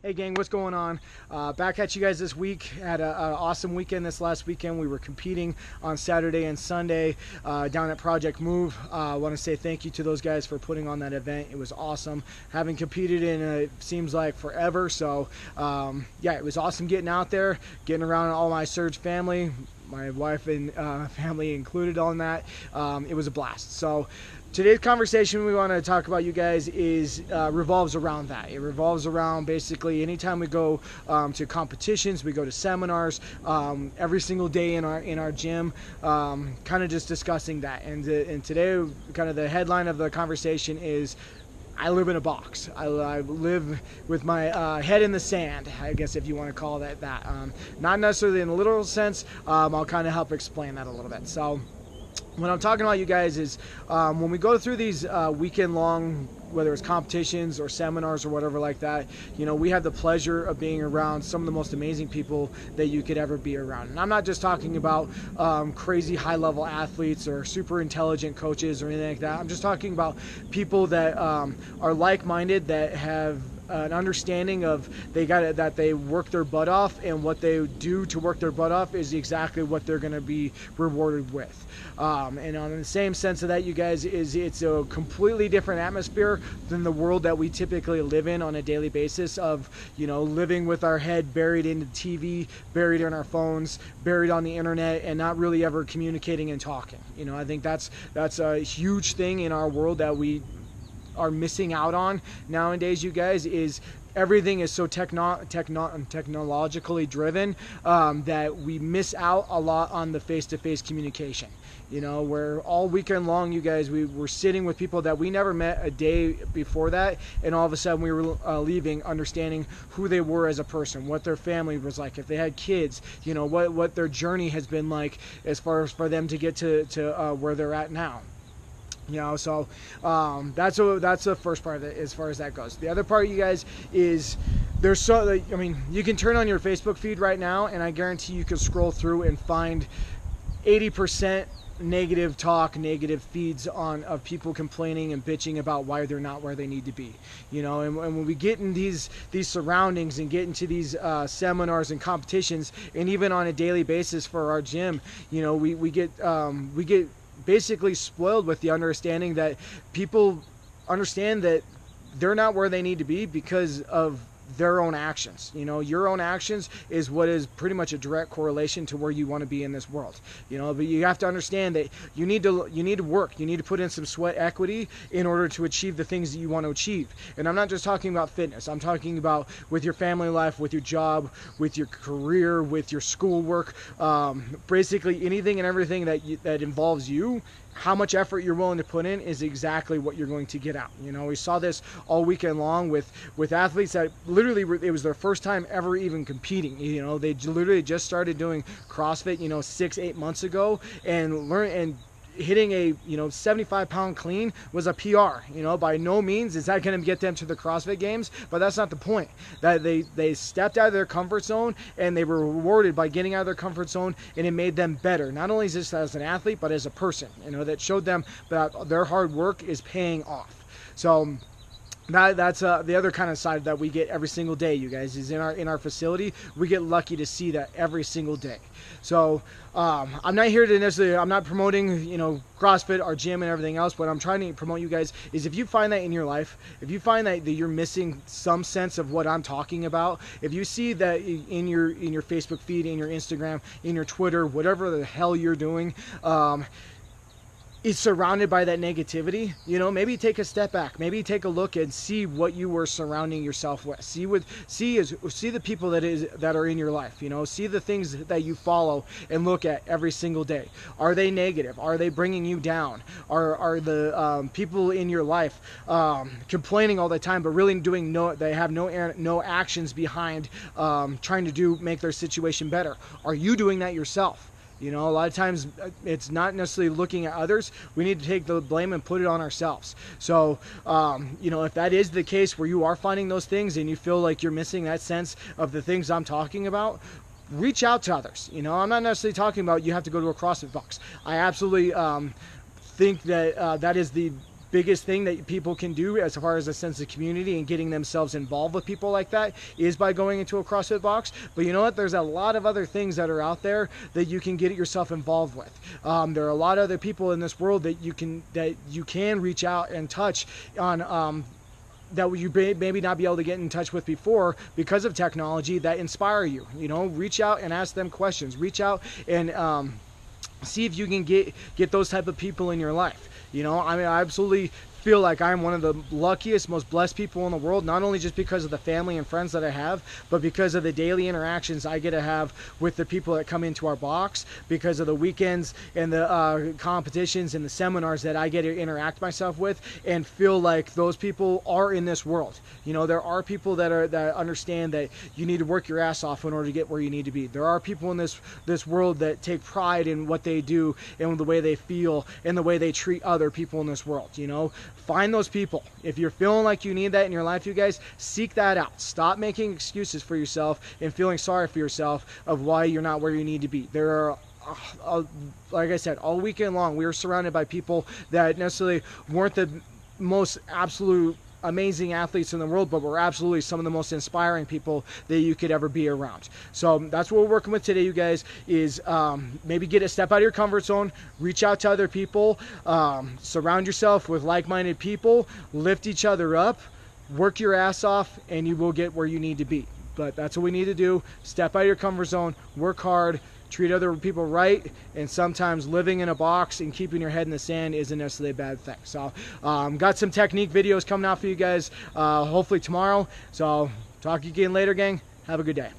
Hey gang, what's going on? Back at you guys this week. Had an awesome weekend this last weekend. We were competing on Saturday and Sunday down at Project Move. I want to say thank you to those guys for putting on that event. It was awesome. Having competed in it seems like forever. So yeah, it was awesome getting out there, getting around all my Surge family, my wife and family included on that. It was a blast. So today's conversation we want to talk about, you guys, is revolves around that. It revolves around basically anytime we go to competitions, we go to seminars, every single day in our gym, kind of just discussing that. And today, kind of the headline of the conversation is, I live in a box. I live with my head in the sand, I guess, if you want to call that that. Not necessarily in a literal sense. I'll kind of help explain that a little bit. So what I'm talking about, you guys, is when we go through these weekend-long, whether it's competitions or seminars or whatever like that, you know, we have the pleasure of being around some of the most amazing people that you could ever be around. And I'm not just talking about crazy high-level athletes or super intelligent coaches or anything like that. I'm just talking about people that are like-minded, that have an understanding of that they work their butt off, and what they do to work their butt off is exactly what they're going to be rewarded with. And on the same sense of that, you guys, it's a completely different atmosphere than the world that we typically live in on a daily basis, of, you know, living with our head buried in the TV, buried in our phones, buried on the internet, and not really ever communicating and talking. You know, I think that's a huge thing in our world that we are missing out on nowadays, you guys, is everything is so technologically driven that we miss out a lot on the face-to-face communication. You know, where all weekend long, you guys, we were sitting with people that we never met a day before that, and all of a sudden we were leaving understanding who they were as a person, what their family was like, if they had kids, you know, what their journey has been like as far as for them to get to where they're at now. You know, so that's the first part of it as far as that goes. The other part, you guys, is I mean, you can turn on your Facebook feed right now, and I guarantee you can scroll through and find 80% negative talk, negative feeds of people complaining and bitching about why they're not where they need to be. You know, and when we get in these surroundings and get into these seminars and competitions, and even on a daily basis for our gym, you know, we get basically spoiled with the understanding that people understand that they're not where they need to be because of their own actions. You know, your own actions is what is pretty much a direct correlation to where you want to be in this world. You know, but you have to understand that you need to work. You need to put in some sweat equity in order to achieve the things that you want to achieve. And I'm not just talking about fitness. I'm talking about with your family life, with your job, with your career, with your schoolwork, basically anything and everything that involves you. How much effort you're willing to put in is exactly what you're going to get out. You know, we saw this all weekend long with athletes that literally it was their first time ever even competing. You know, they literally just started doing CrossFit, you know, 6-8 months ago, and hitting a, you know, 75-pound clean was a PR. You know, by no means is that going to get them to the CrossFit Games, but that's not the point. That they stepped out of their comfort zone, and they were rewarded by getting out of their comfort zone, and it made them better, not only just as an athlete but as a person. You know, that showed them that their hard work is paying off. So that's the other kind of side that we get every single day, you guys, is in our facility. We get lucky to see that every single day. So I'm not here to necessarily, I'm not promoting, you know, CrossFit, our gym, and everything else. What I'm trying to promote, you guys, is if you find that in your life, if you find that you're missing some sense of what I'm talking about, if you see that in your Facebook feed, in your Instagram, in your Twitter, whatever the hell you're doing, is surrounded by that negativity, you know, maybe take a step back, maybe take a look and see what you were surrounding yourself with. See the people that are in your life, you know, see the things that you follow and look at every single day. Are they negative? Are they bringing you down? Are the people in your life complaining all the time, but really they have no actions behind trying to make their situation better? Are you doing that yourself? You know, a lot of times it's not necessarily looking at others. We need to take the blame and put it on ourselves. So, you know, if that is the case where you are finding those things and you feel like you're missing that sense of the things I'm talking about, reach out to others. You know, I'm not necessarily talking about you have to go to a CrossFit box. I absolutely think that that is the biggest thing that people can do as far as a sense of community and getting themselves involved with people like that is by going into a CrossFit box. But you know what? There's a lot of other things that are out there that you can get yourself involved with. There are a lot of other people in this world that you can reach out and touch on, that you maybe not be able to get in touch with before because of technology, that inspire you. You know, reach out and ask them questions. Reach out and see if you can get those type of people in your life. You know, I mean, I absolutely feel like I'm one of the luckiest, most blessed people in the world, not only just because of the family and friends that I have, but because of the daily interactions I get to have with the people that come into our box, because of the weekends and the competitions and the seminars that I get to interact myself with and feel like those people are in this world. You know, there are people that understand that you need to work your ass off in order to get where you need to be. There are people in this world that take pride in what they do and the way they feel and the way they treat other people in this world, you know. Find those people. If you're feeling like you need that in your life, you guys, seek that out. Stop making excuses for yourself and feeling sorry for yourself of why you're not where you need to be. There are, like I said, all weekend long, we were surrounded by people that necessarily weren't the most absolute amazing athletes in the world, but we're absolutely some of the most inspiring people that you could ever be around. So that's what we're working with today, you guys, is maybe get a step out of your comfort zone, reach out to other people, surround yourself with like-minded people, lift each other up, work your ass off, and you will get where you need to be. But that's what we need to do. Step out of your comfort zone, work hard, treat other people right, and sometimes living in a box and keeping your head in the sand isn't necessarily a bad thing. So got some technique videos coming out for you guys hopefully tomorrow. So talk to you again later, gang. Have a good day.